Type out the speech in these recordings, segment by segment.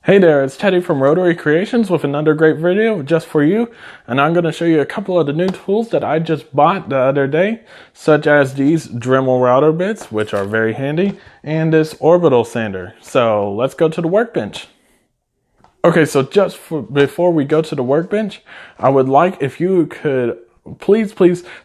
Hey there, it's Teddy from Rotary Creations with another great video just for you, and I'm going to show you a couple of the new tools that I just bought the other day, such as these Dremel Router bits, which are very handy, and this orbital sander. So let's go to the workbench. Okay, so before we go to the workbench, I would like if you could please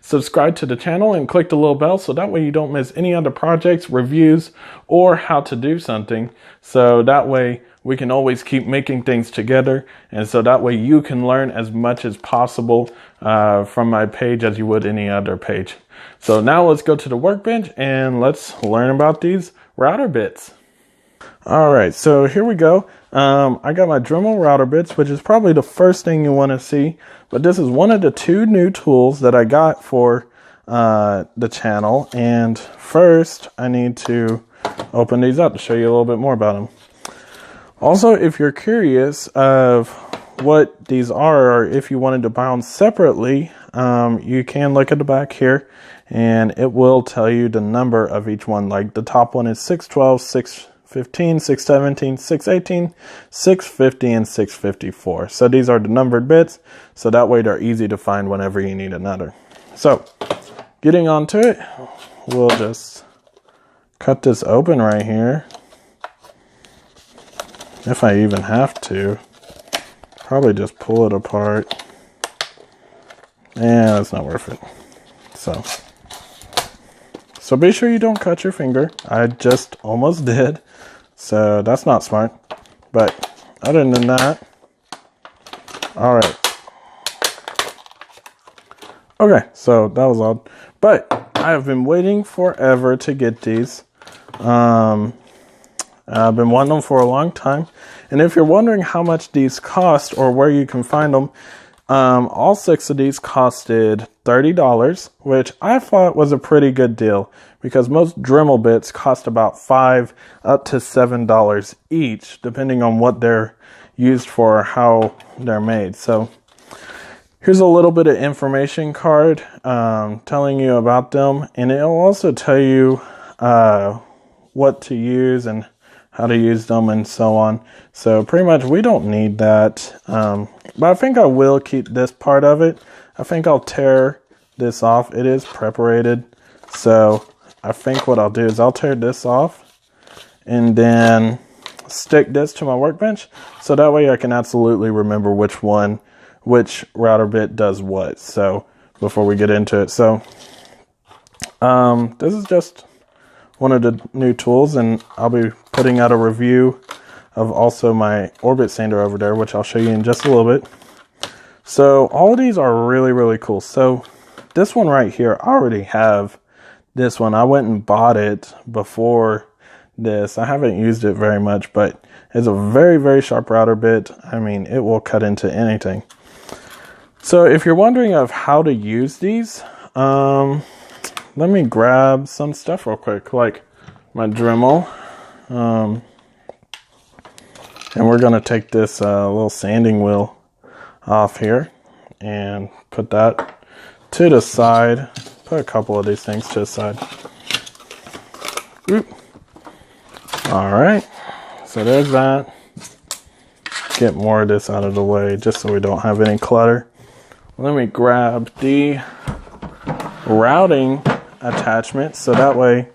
subscribe to the channel and click the little bell so that way you don't miss any other projects, reviews, or how to do something. So that way we can always keep making things together, and so that way you can learn as much as possible from my page as you would any other page. So now let's go to the workbench and let's learn about these router bits. Alright, so here we go. I got my Dremel router bits, which is probably the first thing you want to see, but this is one of the two new tools that I got for the channel. And first I need to open these up to show you a little bit more about them. Also, if you're curious of what these are, or if you wanted to buy them separately, you can look at the back here and it will tell you the number of each one. Like the top one is 612, 615, 617, 618, 650, and 654. So these are the numbered bits, so that way they're easy to find whenever you need another. So getting onto it, we'll just cut this open right here. If I even have to, probably just pull it apart. Yeah, that's not worth it. So be sure you don't cut your finger. I just almost did, so that's not smart. But other than that, all right. Okay, so that was all. But I have been waiting forever to get these. I've been wanting them for a long time. And if you're wondering how much these cost or where you can find them, all 6 of these costed $30, which I thought was a pretty good deal because most Dremel bits cost about $5 up to $7 each, depending on what they're used for or how they're made. So here's a little bit of information card telling you about them, and it'll also tell you what to use and how to use them and so on. So pretty much we don't need that, but I think I will keep this part of it. I think I'll tear this off. It is preparated, so I think what I'll do is I'll tear this off and then stick this to my workbench, so that way I can absolutely remember which router bit does what. So before we get into it, so this is just one of the new tools, and I'll be putting out a review of also my orbit sander over there, which I'll show you in just a little bit. So all of these are really cool. So this one right here, I already have this one. I went and bought it before this. I haven't used it very much, but it's a very sharp router bit. I mean, it will cut into anything. So if you're wondering of how to use these, let me grab some stuff real quick, like my Dremel. And we're going to take this little sanding wheel off here and put that to the side. Put a couple of these things to the side. Oop. All right, so there's that. Get more of this out of the way just so we don't have any clutter. Let me grab the routing attachment so that way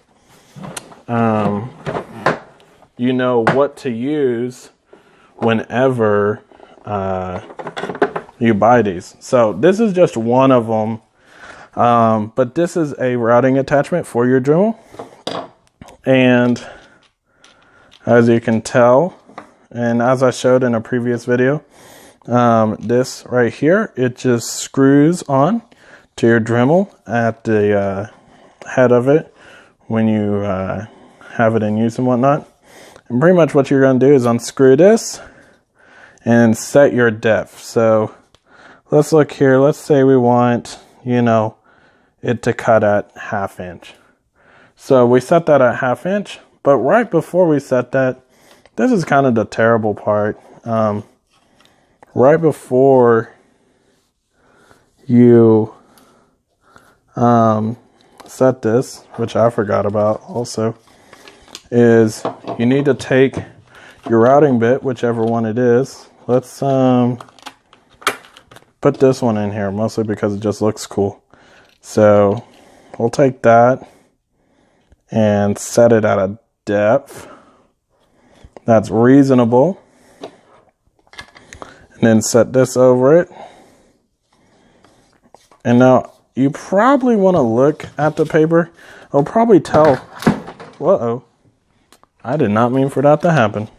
you know what to use whenever you buy these. So this is just one of them, but this is a routing attachment for your Dremel, and as you can tell, and as I showed in a previous video, this right here, it just screws on to your Dremel at the head of it when you have it in use and whatnot. And pretty much what you're going to do is unscrew this and set your depth. So let's look here. Let's say we want, it to cut at 1/2 inch. So we set that at 1/2 inch, but right before we set that, this is kind of the terrible part. Right before you set this, which I forgot about also, is you need to take your routing bit, whichever one it is. Let's put this one in here, mostly because it just looks cool. So we'll take that and set it at a depth that's reasonable. And then set this over it. And now you probably want to look at the paper. It'll probably tell, uh-oh, I did not mean for that to happen.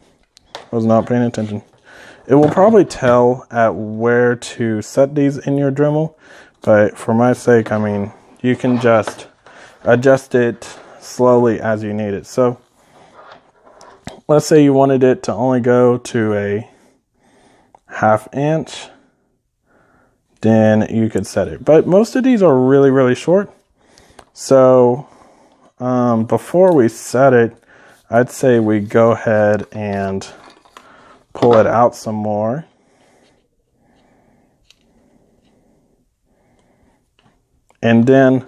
I was not paying attention. It will probably tell at where to set these in your Dremel, but for my sake, I mean, you can just adjust it slowly as you need it. So let's say you wanted it to only go to a 1/2 inch, then you could set it. But most of these are really, really short. So before we set it, I'd say we go ahead and pull it out some more. And then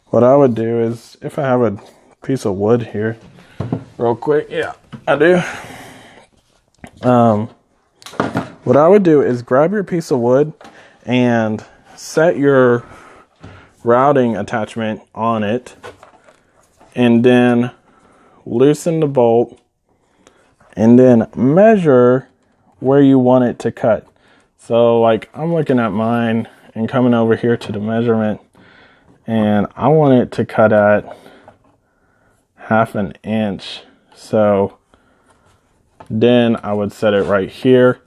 what I would do is, if I have a piece of wood here, real quick, yeah, I do. What I would do is grab your piece of wood and set your routing attachment on it, and then loosen the bolt, and then measure where you want it to cut. So like I'm looking at mine and coming over here to the measurement, and I want it to cut at 1/2 inch. So then I would set it right here,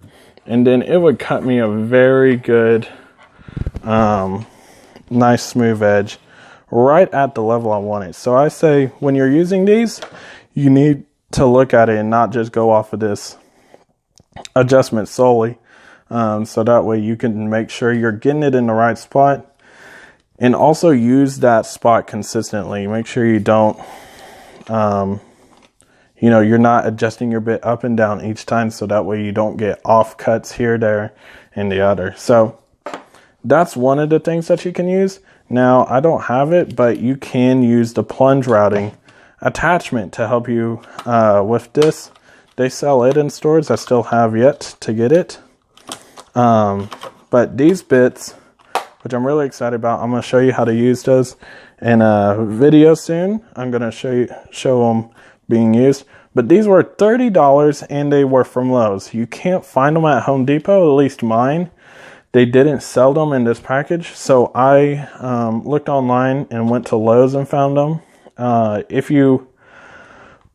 and then it would cut me a very good, nice smooth edge right at the level I want it. So I say when you're using these, you need to look at it and not just go off of this adjustment solely. So that way you can make sure you're getting it in the right spot, and also use that spot consistently. Make sure you don't, you're not adjusting your bit up and down each time, so that way you don't get off cuts here, there, and the other. So that's one of the things that you can use. Now, I don't have it, but you can use the plunge routing attachment to help you with this. They sell it in stores. I still have yet to get it. But these bits, which I'm really excited about, I'm going to show you how to use those in a video soon. I'm going to show them being used. But these were $30 and they were from Lowe's. You can't find them at Home Depot, at least mine. They didn't sell them in this package. So I looked online and went to Lowe's and found them. If you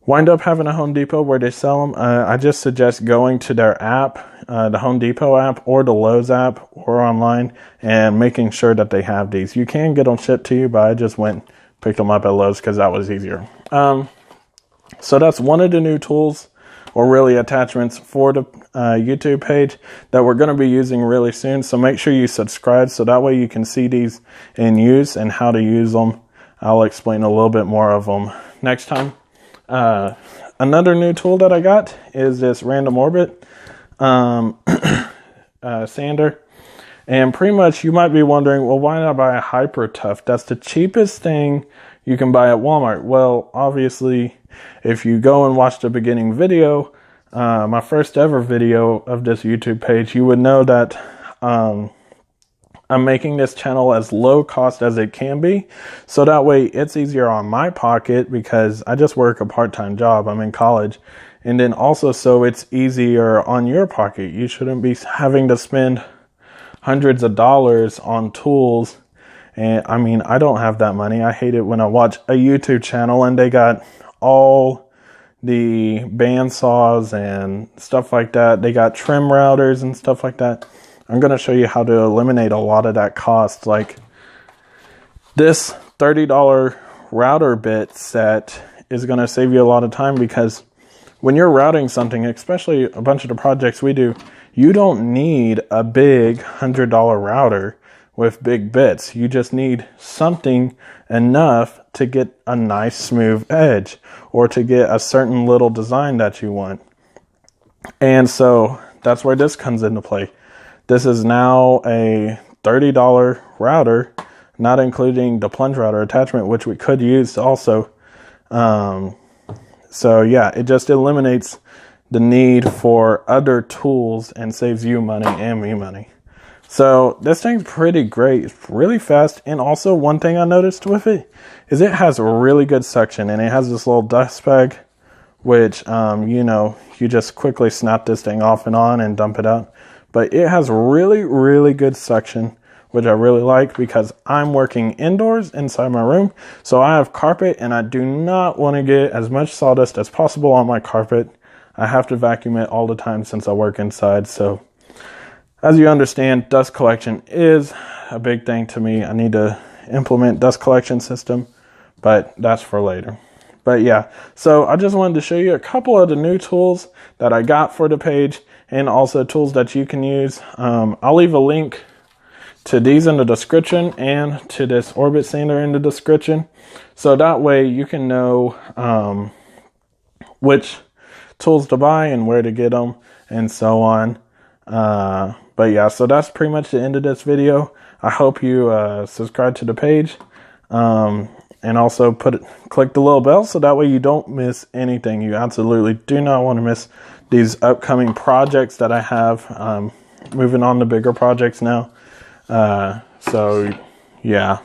wind up having a Home Depot where they sell them, I just suggest going to their app, the Home Depot app or the Lowe's app or online, and making sure that they have these. You can get them shipped to you, but I just went picked them up at Lowe's because that was easier. So that's one of the new tools, or really attachments, for the YouTube page that we're going to be using really soon. So make sure you subscribe so that way you can see these in use and how to use them. I'll explain a little bit more of them next time. Another new tool that I got is this Random Orbit sander. And pretty much you might be wondering, well, why not buy a Hyper Tough? That's the cheapest thing you can buy at Walmart. Well, obviously, if you go and watch the beginning video, my first ever video of this YouTube page, you would know that I'm making this channel as low cost as it can be. So that way it's easier on my pocket because I just work a part-time job. I'm in college. And then also so it's easier on your pocket. You shouldn't be having to spend hundreds of dollars on tools. And I mean, I don't have that money. I hate it when I watch a YouTube channel and they got all the band saws and stuff like that. They got trim routers and stuff like that. I'm going to show you how to eliminate a lot of that cost. Like this $30 router bit set is going to save you a lot of time, because when you're routing something, especially a bunch of the projects we do, you don't need a big $100 router with big bits. You just need something enough to get a nice smooth edge or to get a certain little design that you want. And so that's where this comes into play. This is now a $30 router, not including the plunge router attachment, which we could use also. So yeah, it just eliminates the need for other tools and saves you money and me money. So this thing's pretty great. It's really fast. And also one thing I noticed with it is it has a really good suction, and it has this little dust bag, which, you just quickly snap this thing off and on and dump it out. But it has really, really good suction, which I really like because I'm working indoors inside my room. So I have carpet, and I do not want to get as much sawdust as possible on my carpet. I have to vacuum it all the time since I work inside. So as you understand, dust collection is a big thing to me. I need to implement dust collection system, but that's for later. But yeah, so I just wanted to show you a couple of the new tools that I got for the page, and also tools that you can use. I'll leave a link to these in the description and to this orbit sander in the description. So that way you can know which tools to buy and where to get them and so on. But yeah, so that's pretty much the end of this video. I hope you subscribe to the page. And also click the little bell so that way you don't miss anything. You absolutely do not want to miss these upcoming projects that I have. Moving on to bigger projects now. So yeah.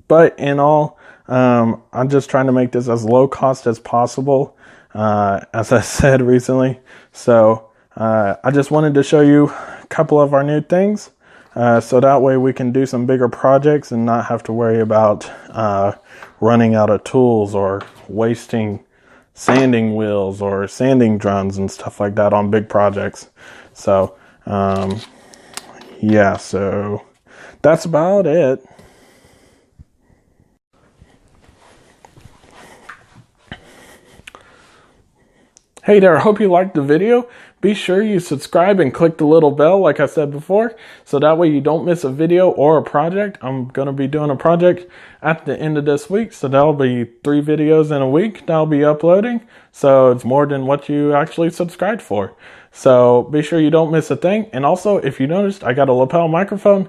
But in all, I'm just trying to make this as low cost as possible, as I said recently. So I just wanted to show you a couple of our new things, so that way we can do some bigger projects and not have to worry about running out of tools or wasting sanding wheels or sanding drums and stuff like that on big projects. So yeah, so that's about it. Hey there, I hope you liked the video. Be sure you subscribe and click the little bell like I said before, so that way you don't miss a video or a project. I'm going to be doing a project at the end of this week, so that'll be 3 videos in a week that I'll be uploading. So it's more than what you actually subscribed for. So be sure you don't miss a thing. And also, if you noticed, I got a lapel microphone,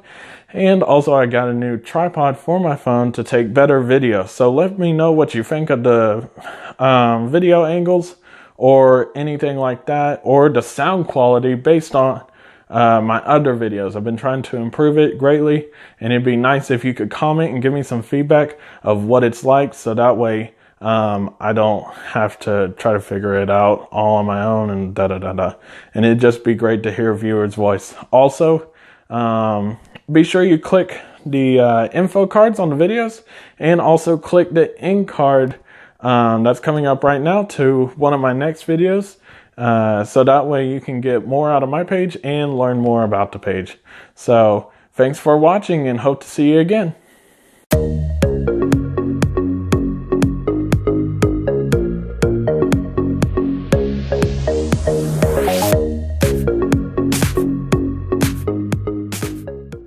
and also I got a new tripod for my phone to take better video. So let me know what you think of the video angles, or anything like that, or the sound quality based on my other videos. I've been trying to improve it greatly, and it'd be nice if you could comment and give me some feedback of what it's like, so that way I don't have to try to figure it out all on my own and da-da-da-da. And it'd just be great to hear a viewer's voice. Also, be sure you click the info cards on the videos, and also click the end card that's coming up right now to one of my next videos, so that way you can get more out of my page and learn more about the page. So thanks for watching, and hope to see you again.